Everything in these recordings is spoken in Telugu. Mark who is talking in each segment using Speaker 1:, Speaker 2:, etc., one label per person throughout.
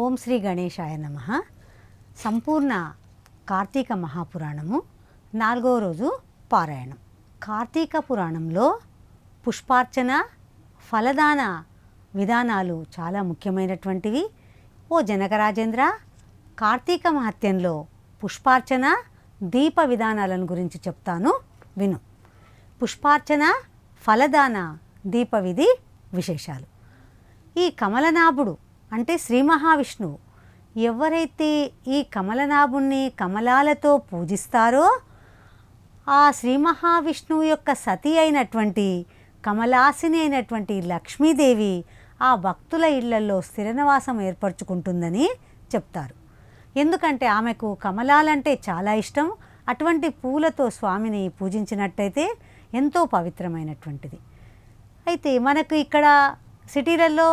Speaker 1: ఓం శ్రీ గణేశాయ నమః. సంపూర్ణ కార్తీక మహాపురాణము 4వ రోజు పారాయణం. కార్తీక పురాణంలో పుష్పార్చన, ఫలదాన విధానాలు చాలా ముఖ్యమైనటువంటివి. ఓ జనకరాజేంద్ర, కార్తీక మహత్యంలో పుష్పార్చన, దీప విధానాలను గురించి చెప్తాను, విను. పుష్పార్చన, ఫలదాన, దీప విధి విశేషాలు. ఈ కమలనాభుడు అంటే శ్రీ మహావిష్ణువు ఎవరైతే ఈ కమలనాభుణ్ణి కమలాలతో పూజిస్తారో ఆ శ్రీ మహావిష్ణువు యొక్క సతి అయినటువంటి కమలాసిని అయినటువంటి లక్ష్మీదేవి ఆ భక్తుల ఇళ్లలో స్థిర నివాసం ఏర్పరచుకుంటుందని చెప్తారు. ఎందుకంటే ఆమెకు కమలాలంటే చాలా ఇష్టం. అటువంటి పూలతో స్వామిని పూజించినట్టయితే ఎంతో పవిత్రమైనటువంటిది. అయితే మనకు ఇక్కడ సిటీలలో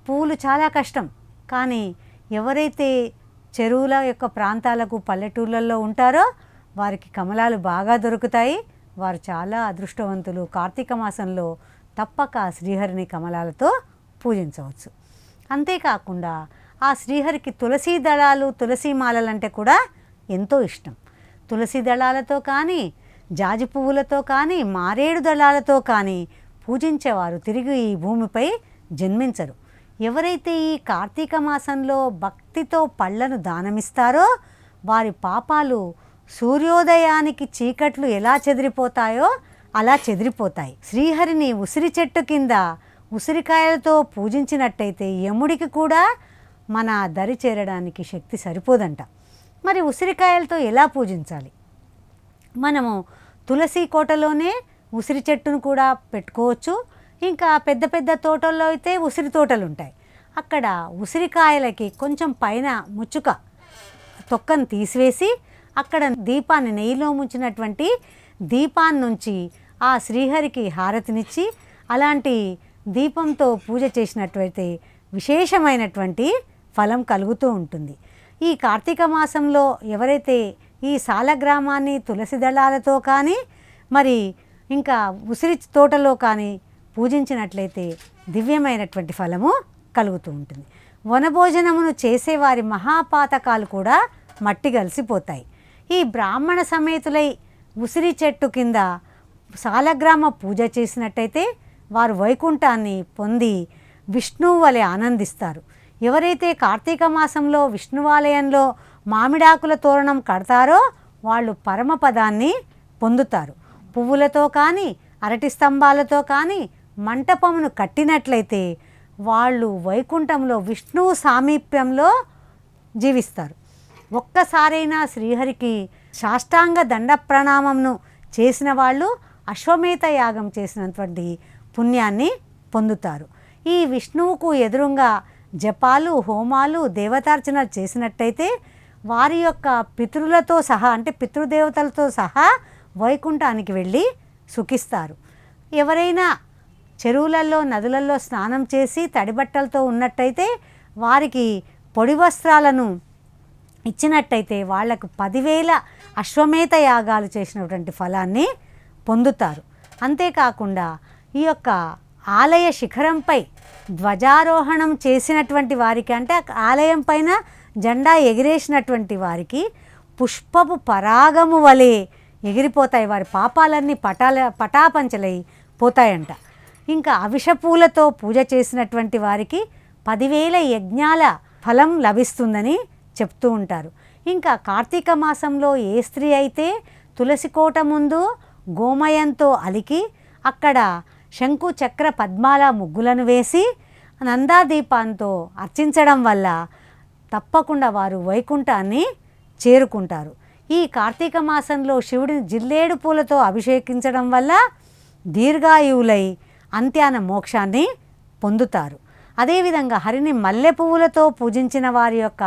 Speaker 1: పూలు చాలా కష్టం. కానీ ఎవరైతే చెరువుల యొక్క ప్రాంతాలకు పల్లెటూళ్ళల్లో ఉంటారో వారికి కమలాలు బాగా దొరుకుతాయి. వారు చాలా అదృష్టవంతులు. కార్తీక మాసంలో తప్పక శ్రీహరిని కమలాలతో పూజించవచ్చు. అంతేకాకుండా ఆ శ్రీహరికి తులసీ దళాలు, తులసీ మాలలంటే కూడా ఎంతో ఇష్టం. తులసి దళాలతో కానీ, జాజి పువ్వులతో కానీ, మారేడు దళాలతో కానీ పూజించేవారు తిరిగి ఈ భూమిపై జన్మించరు. ఎవరైతే ఈ కార్తీక మాసంలో భక్తితో పళ్ళను దానమిస్తారో వారి పాపాలు సూర్యోదయానికి చీకట్లు ఎలా చెదిరిపోతాయో అలా చెదిరిపోతాయి. శ్రీహరిని ఉసిరి చెట్టు కింద ఉసిరికాయలతో పూజించినట్టయితే యముడికి కూడా మన దరి చేరడానికి శక్తి సరిపోదంట. మరి ఉసిరికాయలతో ఎలా పూజించాలి? మనము తులసి కోటలోనే ఉసిరి చెట్టును కూడా పెట్టుకోవచ్చు. ఇంకా పెద్ద పెద్ద తోటల్లో అయితే ఉసిరి తోటలు ఉంటాయి. అక్కడ ఉసిరికాయలకి కొంచెం పైన ముచ్చుక తొక్కను తీసివేసి అక్కడ దీపాన్ని, నెయ్యిలో ముంచినటువంటి దీపాన్ని నుంచి ఆ శ్రీహరికి హారతినిచ్చి అలాంటి దీపంతో పూజ చేసినట్లయితే విశేషమైనటువంటి ఫలం కలుగుతూ ఉంటుంది. ఈ కార్తీక మాసంలో ఎవరైతే ఈ సాలగ్రామాన్ని తులసి దళాలతో కానీ మరి ఇంకా ఉసిరి తోటలో కానీ పూజించినట్లయితే దివ్యమైనటువంటి ఫలము కలుగుతూ ఉంటుంది. వనభోజనమును చేసేవారి మహాపాతకాలు కూడా మట్టి కలిసిపోతాయి. ఈ బ్రాహ్మణ సమేతులై ఉసిరి చెట్టు కింద సాలగ్రామ పూజ చేసినట్టయితే వారు వైకుంఠాన్ని పొంది విష్ణువు వలె ఆనందిస్తారు. ఎవరైతే కార్తీక మాసంలో విష్ణువాలయంలో మామిడాకుల తోరణం కడతారో వాళ్ళు పరమపదాన్ని పొందుతారు. పువ్వులతో కానీ, అరటి స్తంభాలతో కానీ మంటపమును కట్టినట్లయితే వాళ్ళు వైకుంఠంలో విష్ణువు సామీప్యంలో జీవిస్తారు. ఒక్కసారైనా శ్రీహరికి సాష్టాంగ దండ ప్రణామంను చేసిన వాళ్ళు అశ్వమేధ యాగం చేసినటువంటి పుణ్యాన్ని పొందుతారు. ఈ విష్ణువుకు ఎదురుగా జపాలు, హోమాలు, దేవతార్చనలు చేసినట్టయితే వారి యొక్క పితృలతో సహా అంటే పితృదేవతలతో సహా వైకుంఠానికి వెళ్ళి సుఖిస్తారు. ఎవరైనా చెరువులలో, నదులలో స్నానం చేసి తడిబట్టలతో ఉన్నట్టయితే వారికి పొడి వస్త్రాలను ఇచ్చినట్టయితే వాళ్లకు 10,000 అశ్వమేధ యాగాలు చేసినటువంటి ఫలాన్ని పొందుతారు. అంతేకాకుండా ఈ యొక్క ఆలయ శిఖరంపై ధ్వజారోహణం చేసినటువంటి వారికి అంటే ఆలయం పైన జెండా ఎగిరేసినటువంటి వారికి పుష్పపు పరాగము వలె ఎగిరిపోతాయి. వారి పాపాలన్నీ పటాపంచలై పోతాయంట. ఇంకా అవిష పూలతో పూజ చేసినటువంటి వారికి 10,000 యజ్ఞాల ఫలం లభిస్తుందని చెప్తూ ఉంటారు. ఇంకా కార్తీక మాసంలో ఏ స్త్రీ అయితే తులసి కోట ముందు గోమయంతో అలికి అక్కడ శంకు, చక్ర, పద్మాల ముగ్గులను వేసి నందాదీపాంతో అర్చించడం వల్ల తప్పకుండా వారు వైకుంఠాన్ని చేరుకుంటారు. ఈ కార్తీక మాసంలో శివుడిని జిల్లేడు పూలతో అభిషేకించడం వల్ల దీర్ఘాయువులై అంత్యాన మోక్షాన్ని పొందుతారు. అదేవిధంగా హరిని మల్లె పువ్వులతో పూజించిన వారి యొక్క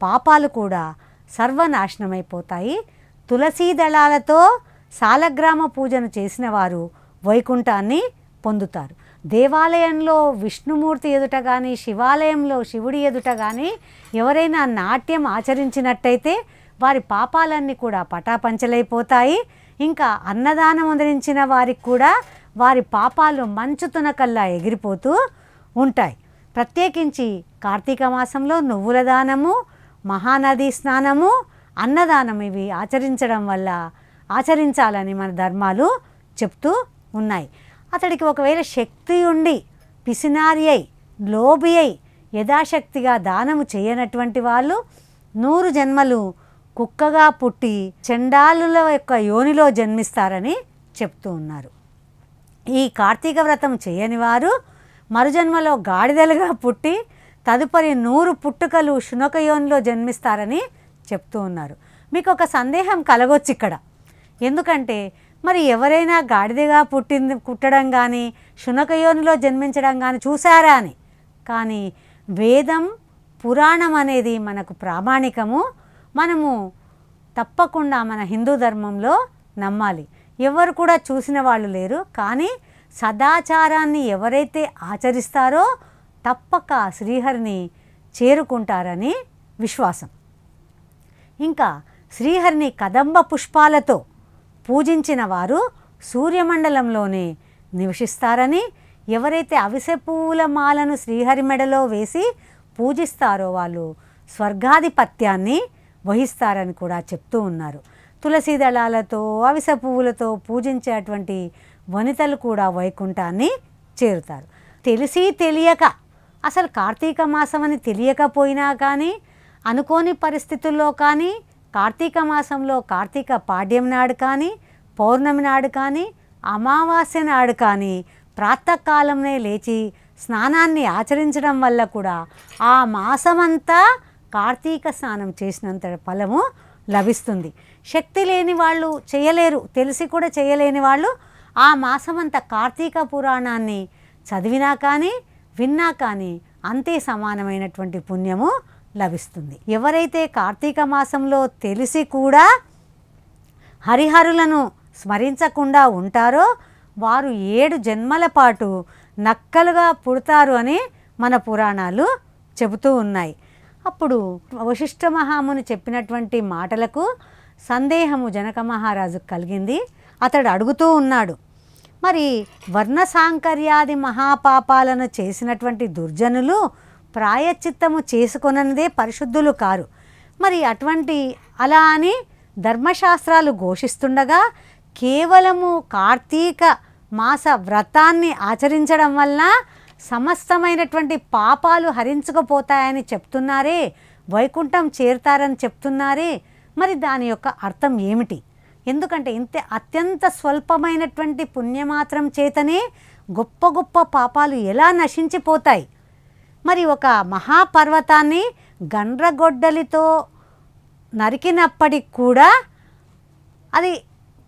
Speaker 1: పాపాలు కూడా సర్వనాశనమైపోతాయి. తులసీ దళాలతో సాలగ్రామ పూజను చేసిన వారు వైకుంఠాన్ని పొందుతారు. దేవాలయంలో విష్ణుమూర్తి ఎదుట కానీ, శివాలయంలో శివుడి ఎదుట కానీ ఎవరైనా నాట్యం ఆచరించినట్టయితే వారి పాపాలన్నీ కూడా పటాపంచలైపోతాయి. ఇంకా అన్నదానం అందించిన వారికి కూడా వారి పాపాలు మంచు తునకల్లా ఎగిరిపోతూ ఉంటాయి. ప్రత్యేకించి కార్తీక మాసంలో నువ్వుల దానము, మహానది స్నానము, అన్నదానం ఇవి ఆచరించాలని మన ధర్మాలు చెప్తూ ఉన్నాయి. అతడికి ఒకవేళ శక్తి ఉండి పిసినారి అయి లోబి అయి యథాశక్తిగా దానము చేయనటువంటి వాళ్ళు 100 జన్మలు కుక్కగా పుట్టి చండాలుల యొక్క యోనిలో జన్మిస్తారని చెప్తూ ఉన్నారు. ఈ కార్తీక వ్రతం చేయని వారు మరుజన్మలో గాడిదలుగా పుట్టి తదుపరి 100 పుట్టుకలు శునక యోనిలో జన్మిస్తారని చెప్తూ ఉన్నారు. మీకు ఒక సందేహం కలగొచ్చు ఇక్కడ. ఎందుకంటే మరి ఎవరైనా గాడిదగా పుట్టడం కానీ శునక యోనిలో జన్మించడం కానీ చూసారా అని. కానీ వేదం పురాణం అనేది మనకు ప్రామాణికము. మనము తప్పకుండా మన హిందూ ధర్మంలో నమ్మాలి. ఎవరు కూడా చూసిన వాళ్ళు లేరు. కానీ సదాచారాన్ని ఎవరైతే ఆచరిస్తారో తప్పక శ్రీహరిని చేరుకుంటారని విశ్వాసం. ఇంకా శ్రీహరిని కదంబ పుష్పాలతో పూజించిన వారు సూర్యమండలంలోనే నివసిస్తారని, ఎవరైతే అవిసె పువ్వుల మాలను శ్రీహరి మెడలో వేసి పూజిస్తారో వాళ్ళు స్వర్గాధిపత్యాన్ని వహిస్తారని కూడా చెప్తూ ఉన్నారు. తులసి దళాలతో అవిసె పువ్వులతో పూజించేటువంటి వనితలు కూడా వైకుంఠాన్ని చేరుతారు. తెలిసి తెలియక, అసలు కార్తీక మాసం అని తెలియకపోయినా కానీ, అనుకోని పరిస్థితుల్లో కానీ, కార్తీక మాసంలో కార్తీక పాడ్యం నాడు కానీ, పౌర్ణమి నాడు కానీ, అమావాస్య నాడు కానీ ప్రాతకాలంనే లేచి స్నానాన్ని ఆచరించడం వల్ల కూడా ఆ మాసమంతా కార్తీక స్నానం చేసినంత ఫలము లభిస్తుంది. శక్తి లేని వాళ్ళు చేయలేరు, తెలిసి కూడా చేయలేని వాళ్ళు ఆ మాసమంతా కార్తీక పురాణాన్ని చదివినా కానీ విన్నా కానీ అంతే సమానమైనటువంటి పుణ్యము లభిస్తుంది. ఎవరైతే కార్తీక మాసంలో తెలిసి కూడా హరిహరులను స్మరించకుండా ఉంటారో వారు 7 జన్మల పాటు నక్కలుగా పుడతారు అని మన పురాణాలు చెబుతూ ఉన్నాయి. అప్పుడు వశిష్ఠ మహాముని చెప్పినటువంటి మాటలకు సందేహము జనక మహారాజుకు కలిగింది. అతడు అడుగుతూ ఉన్నాడు, మరి వర్ణ సాంకర్యాది మహాపాపాలను చేసినటువంటి దుర్జనులు ప్రాయశ్చిత్తము చేసుకొననిదే పరిశుద్ధులు కారు. మరి అలా అని ధర్మశాస్త్రాలు ఘోషిస్తుండగా కేవలము కార్తీక మాస వ్రతాన్ని ఆచరించడం వల్ల సమస్తమైనటువంటి పాపాలు హరించుకుపోతాయని చెప్తున్నారే, వైకుంఠం చేరుతారని చెప్తున్నారే, మరి దాని యొక్క అర్థం ఏమిటి? ఎందుకంటే అత్యంత స్వల్పమైనటువంటి పుణ్యమాత్రం చేతనే గొప్ప గొప్ప పాపాలు ఎలా నశించిపోతాయి? మరి ఒక మహాపర్వతాన్ని గండ్రగొడ్డలితో నరికినప్పటికి కూడా అది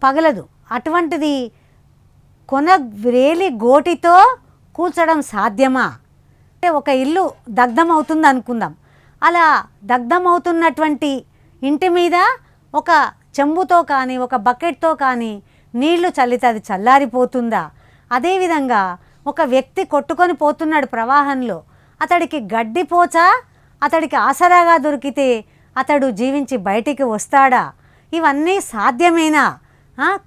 Speaker 1: పగలదు. అటువంటిది కొన వ్రేలి గోటితో కూల్చడం సాధ్యమా? అంటే ఒక ఇల్లు దగ్ధమవుతుంది అనుకుందాం. అలా దగ్ధమవుతున్నటువంటి ఇంటి మీద ఒక చెంబుతో కానీ ఒక బకెట్తో కానీ నీళ్లు చల్లితే అది చల్లారిపోతుందా? అదేవిధంగా ఒక వ్యక్తి కొట్టుకొని పోతున్నాడు ప్రవాహంలో, అతడికి గడ్డిపోచ అతడికి ఆసరాగా దొరికితే అతడు జీవించి బయటికి వస్తాడా? ఇవన్నీ సాధ్యమేనా?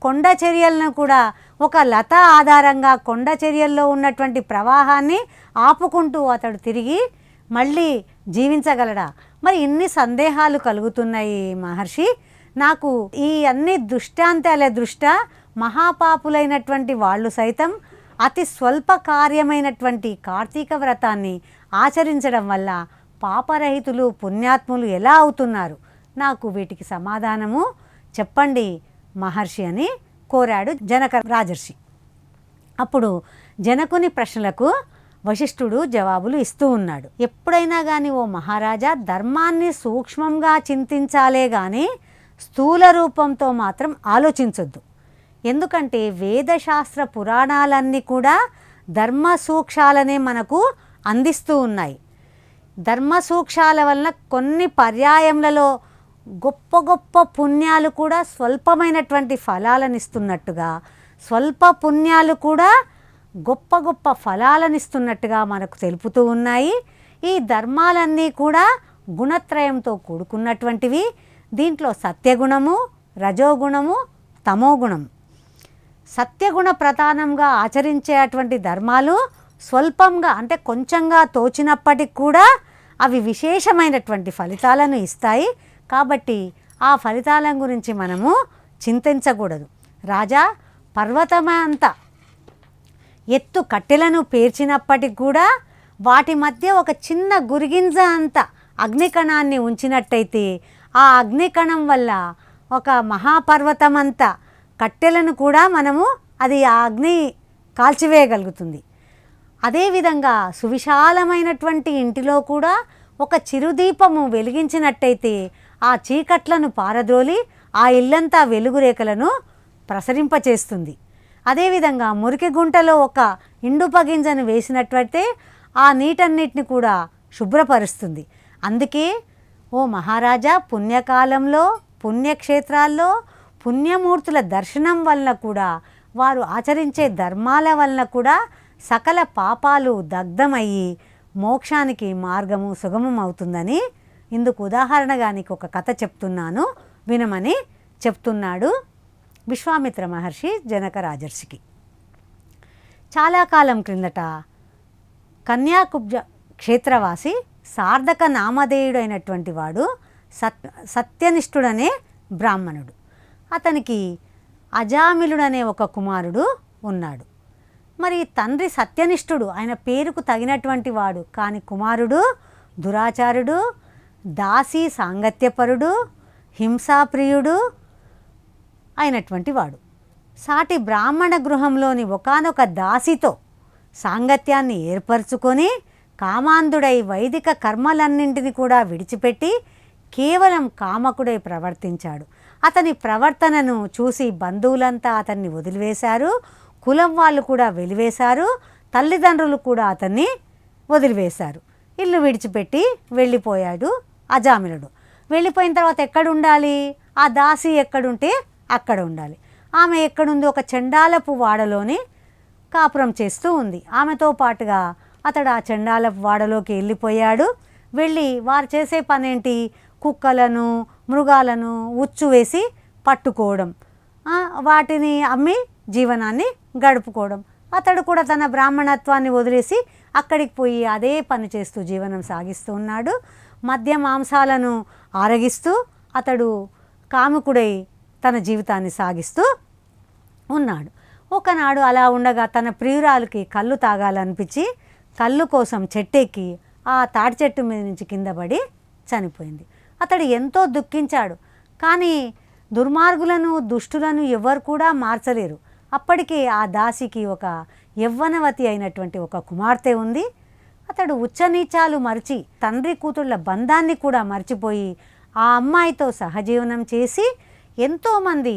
Speaker 1: కొండ చర్యలను కూడా ఒక లత ఆధారంగా కొండ చర్యల్లో ఉన్నటువంటి ప్రవాహాన్ని ఆపుకుంటూ అతడు తిరిగి మళ్ళీ జీవించగలడా? మరి ఇన్ని సందేహాలు కలుగుతున్నాయి మహర్షి. నాకు ఈ అన్ని దృష్టాంతాల దృష్ట్యా మహాపాపులైనటువంటి వాళ్ళు సైతం అతి స్వల్ప కార్యమైనటువంటి కార్తీక వ్రతాన్ని ఆచరించడం వల్ల పాపరహితులు పుణ్యాత్ములు ఎలా అవుతున్నారు? నాకు వీటికి సమాధానము చెప్పండి మహర్షి అని కోరాడు జనక రాజర్షి. అప్పుడు జనకుని ప్రశ్నలకు వశిష్ఠుడు జవాబులు ఇస్తూ ఉన్నాడు. ఎప్పుడైనా కానీ ఓ మహారాజా, ధర్మాన్ని సూక్ష్మంగా చింతించాలే కానీ స్థూల రూపంతో మాత్రం ఆలోచించొద్దు. ఎందుకంటే వేదశాస్త్ర పురాణాలన్నీ కూడా ధర్మ సూక్ష్మాలనే మనకు అందిస్తూ ఉన్నాయి. ధర్మ సూక్ష్మాల వలన కొన్ని పర్యాయములలో గొప్ప గొప్ప పుణ్యాలు కూడా స్వల్పమైనటువంటి ఫలాలను ఇస్తున్నట్టుగా, స్వల్ప పుణ్యాలు కూడా గొప్ప గొప్ప ఫలాలను ఇస్తున్నట్టుగా మనకు తెలుపుతూ ఉన్నాయి. ఈ ధర్మాలన్నీ కూడా గుణత్రయంతో కూడుకున్నటువంటివి. దీంట్లో సత్యగుణము, రజోగుణము, తమోగుణం. సత్యగుణ ప్రధానంగా ఆచరించేటువంటి ధర్మాలు స్వల్పంగా అంటే కొంచెంగా తోచినప్పటికి కూడా అవి విశేషమైనటువంటి ఫలితాలను ఇస్తాయి. కాబట్టి ఆ ఫలితాల గురించి మనము చింతించకూడదు. రాజా పర్వతమంత ఎత్తు కట్టెలను పేర్చినప్పటికి కూడా వాటి మధ్య ఒక చిన్న గురిగింజ అంత అగ్నికణాన్ని ఉంచినట్టయితే ఆ అగ్నికణం వల్ల ఒక మహాపర్వతమంత కట్టెలను కూడా మనము అది ఆ అగ్ని కాల్చివేయగలుగుతుంది. అదేవిధంగా సువిశాలమైనటువంటి ఇంటిలో కూడా ఒక చిరుదీపము వెలిగించినట్టయితే ఆ చీకట్లను పారద్రోలి ఆ ఇల్లంతా వెలుగురేఖలను ప్రసరింపచేస్తుంది. అదేవిధంగా మురికి గుంటలో ఒక ఇండుప గింజను వేసినట్లయితే ఆ నీటన్నిటిని కూడా శుభ్రపరుస్తుంది. అందుకే ఓ మహారాజా, పుణ్యకాలంలో పుణ్యక్షేత్రాల్లో పుణ్యమూర్తుల దర్శనం వలన కూడా వారు ఆచరించే ధర్మాల వలన కూడా సకల పాపాలు దగ్ధమయ్యి మోక్షానికి మార్గము సుగమం అవుతుందని ఇందుకు ఉదాహరణగా నీకు ఒక కథ చెప్తున్నాను, వినమని చెప్తున్నాడు విశ్వామిత్ర మహర్షి జనక రాజర్షికి. చాలా కాలం క్రిందట కన్యాకుబ్జ క్షేత్రవాసి సార్థక నామధేయుడైనటువంటి వాడు సత్యనిష్ఠుడనే బ్రాహ్మణుడు. అతనికి అజామిలుడనే ఒక కుమారుడు ఉన్నాడు. మరి తండ్రి సత్యనిష్ఠుడు, ఆయన పేరుకు తగినటువంటి వాడు. కానీ కుమారుడు దురాచారుడు, దాసీ సాంగత్యపరుడు, హింసాప్రియుడు అయినటువంటి వాడు. సాటి బ్రాహ్మణ గృహంలోని ఒకానొక దాసితో సాంగత్యాన్ని ఏర్పరచుకొని కామాంధుడై వైదిక కర్మలన్నింటినీ కూడా విడిచిపెట్టి కేవలం కామకుడై ప్రవర్తించాడు. అతని ప్రవర్తనను చూసి బంధువులంతా అతన్ని వదిలివేశారు, కులం వాళ్ళు కూడా వెలివేశారు, తల్లిదండ్రులు కూడా అతన్ని వదిలివేశారు. ఇల్లు విడిచిపెట్టి వెళ్ళిపోయాడు అజామిలుడు. వెళ్ళిపోయిన తర్వాత ఎక్కడ ఉండాలి? ఆ దాసి ఎక్కడుంటే అక్కడ ఉండాలి. ఆమె ఎక్కడుంది? ఒక చండాలపు వాడలోని కాపురం చేస్తూ ఉంది. ఆమెతో పాటుగా అతడు ఆ చండాలపు వాడలోకి వెళ్ళిపోయాడు. వెళ్ళి వారు చేసే పనేంటి? కుక్కలను, మృగాలను ఉచ్చు వేసి పట్టుకోవడం, వాటిని అమ్మి జీవనాన్ని గడుపుకోవడం. అతడు కూడా తన బ్రాహ్మణత్వాన్ని వదిలేసి అక్కడికి పోయి అదే పని చేస్తూ జీవనం సాగిస్తూ ఉన్నాడు. మద్య మాంసాలను ఆరగిస్తూ అతడు కాముకుడై తన జీవితాన్ని సాగిస్తూ ఉన్నాడు. ఒకనాడు అలా ఉండగా తన ప్రియురాలకి కళ్ళు తాగాలనిపించి కళ్ళు కోసం చెట్టెక్కి ఆ తాటి చెట్టు మీద నుంచి కింద పడి చనిపోయింది. అతడు ఎంతో దుఃఖించాడు. కానీ దుర్మార్గులను, దుష్టులను ఎవరు కూడా మార్చలేరు. అప్పటికే ఆ దాసికి ఒక యవ్వనవతి అయినటువంటి ఒక కుమార్తె ఉంది. అతడు ఉచ్చనీచాలు మరిచి తండ్రి కూతుళ్ళ బంధాన్ని కూడా మర్చిపోయి ఆ అమ్మాయితో సహజీవనం చేసి ఎంతోమంది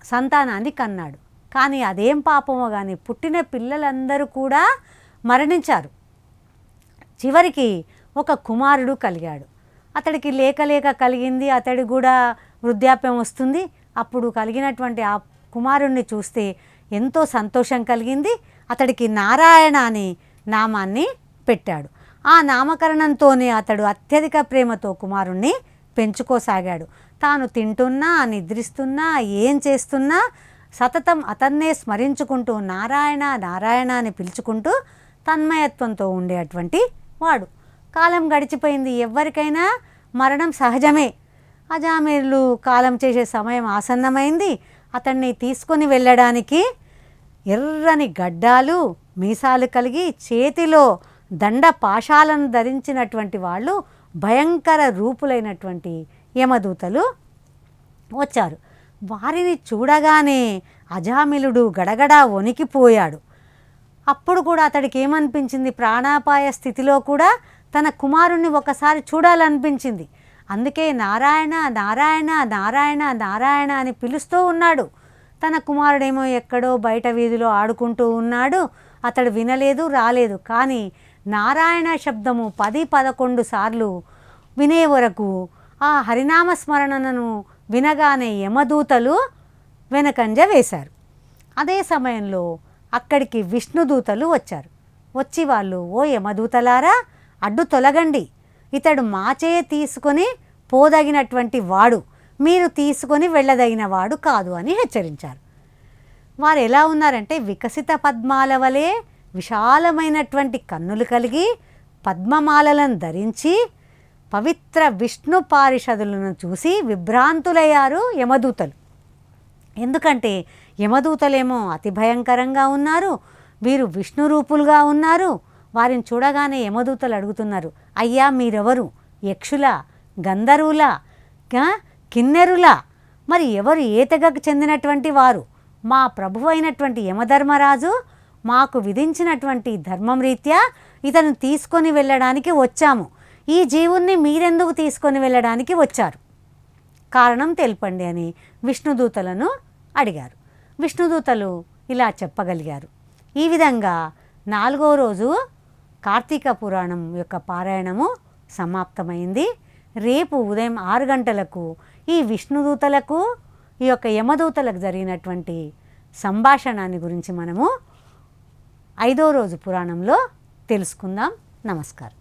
Speaker 1: సంతానాన్ని కన్నాడు. కానీ అదేం పాపమో కానీ పుట్టిన పిల్లలందరూ కూడా మరణించారు. చివరికి ఒక కుమారుడు కలిగాడు. అతడికి లేక లేక కలిగింది. అతడి కూడా వృద్ధాప్యం వస్తుంది. అప్పుడు కలిగినటువంటి ఆ కుమారుణ్ణి చూస్తే ఎంతో సంతోషం కలిగింది. అతడికి నారాయణ అని నామాన్ని పెట్టాడు. ఆ నామకరణంతోనే అతడు అత్యధిక ప్రేమతో కుమారుణ్ణి పెంచుకోసాగాడు. తాను తింటున్నా, నిద్రిస్తున్నా, ఏం చేస్తున్నా సతతం అతన్నే స్మరించుకుంటూ నారాయణ నారాయణ అని పిలుచుకుంటూ తన్మయత్వంతో ఉండేటువంటి వాడు. కాలం గడిచిపోయింది. ఎవరికైనా మరణం సహజమే. అజామిలు కాలం చేసే సమయం ఆసన్నమైంది. అతన్ని తీసుకొని వెళ్ళడానికి ఎర్రని గడ్డాలు, మీసాలు కలిగి చేతిలో దండ పాశాలను ధరించినటువంటి వాళ్ళు భయంకర రూపులైనటువంటి యమదూతలు వచ్చారు. వారిని చూడగానే అజామిలుడు గడగడా వణికిపోయాడు. అప్పుడు కూడా అతడికి ఏమనిపించింది? ప్రాణాపాయ స్థితిలో కూడా తన కుమారుణ్ణి ఒకసారి చూడాలనిపించింది. అందుకే నారాయణ నారాయణ నారాయణ నారాయణ అని పిలుస్తూ ఉన్నాడు. తన కుమారుడేమో ఎక్కడో బయట వీధిలో ఆడుకుంటూ ఉన్నాడు. అతడు వినలేదు, రాలేదు. కానీ నారాయణ శబ్దము 10-11 సార్లు వినే వరకు ఆ హరినామ స్మరణను వినగానే యమదూతలు వెనకంజ వేశారు. అదే సమయంలో అక్కడికి విష్ణుదూతలు వచ్చారు. వచ్చి వాళ్ళు, ఓ యమదూతలారా, అడ్డు తొలగండి, ఇతడు మాచే తీసుకొని పోదగినటువంటి వాడు, మీరు తీసుకొని వెళ్ళదగిన వాడు కాదు అని హెచ్చరించారు. వారు ఎలా ఉన్నారంటే వికసిత పద్మాల వలె విశాలమైనటువంటి కన్నులు కలిగి పద్మమాలలను ధరించి పవిత్ర విష్ణు పారిషదులను చూసి విభ్రాంతులయ్యారు యమదూతలు. ఎందుకంటే యమదూతలేమో అతి భయంకరంగా ఉన్నారు, వీరు విష్ణు రూపులుగా ఉన్నారు. వారిని చూడగానే యమదూతలు అడుగుతున్నారు, అయ్యా మీరెవరు? యక్షుల, గంధర్వుల, కిన్నెరుల, మరి ఎవరు ఏ తెగకు చెందినటువంటి వారు? మా ప్రభు అయినటువంటి యమధర్మరాజు మాకు విధించినటువంటి ధర్మం రీత్యా ఇతను తీసుకొని వెళ్ళడానికి వచ్చాము. ఈ జీవుణ్ణి మీరెందుకు తీసుకొని వెళ్ళడానికి వచ్చారు? కారణం తెలపండి అని విష్ణుదూతలను అడిగారు. విష్ణుదూతలు ఇలా చెప్పగలిగారు. ఈ విధంగా 4వ రోజు కార్తీక పురాణం యొక్క పారాయణము సమాప్తమైంది. రేపు ఉదయం 6 గంటలకు ఈ విష్ణుదూతలకు ఈ యొక్క యమదూతలకు జరిగినటువంటి సంభాషణాన్ని గురించి మనము 5వ రోజు పురాణంలో తెలుసుకుందాం. నమస్కారం.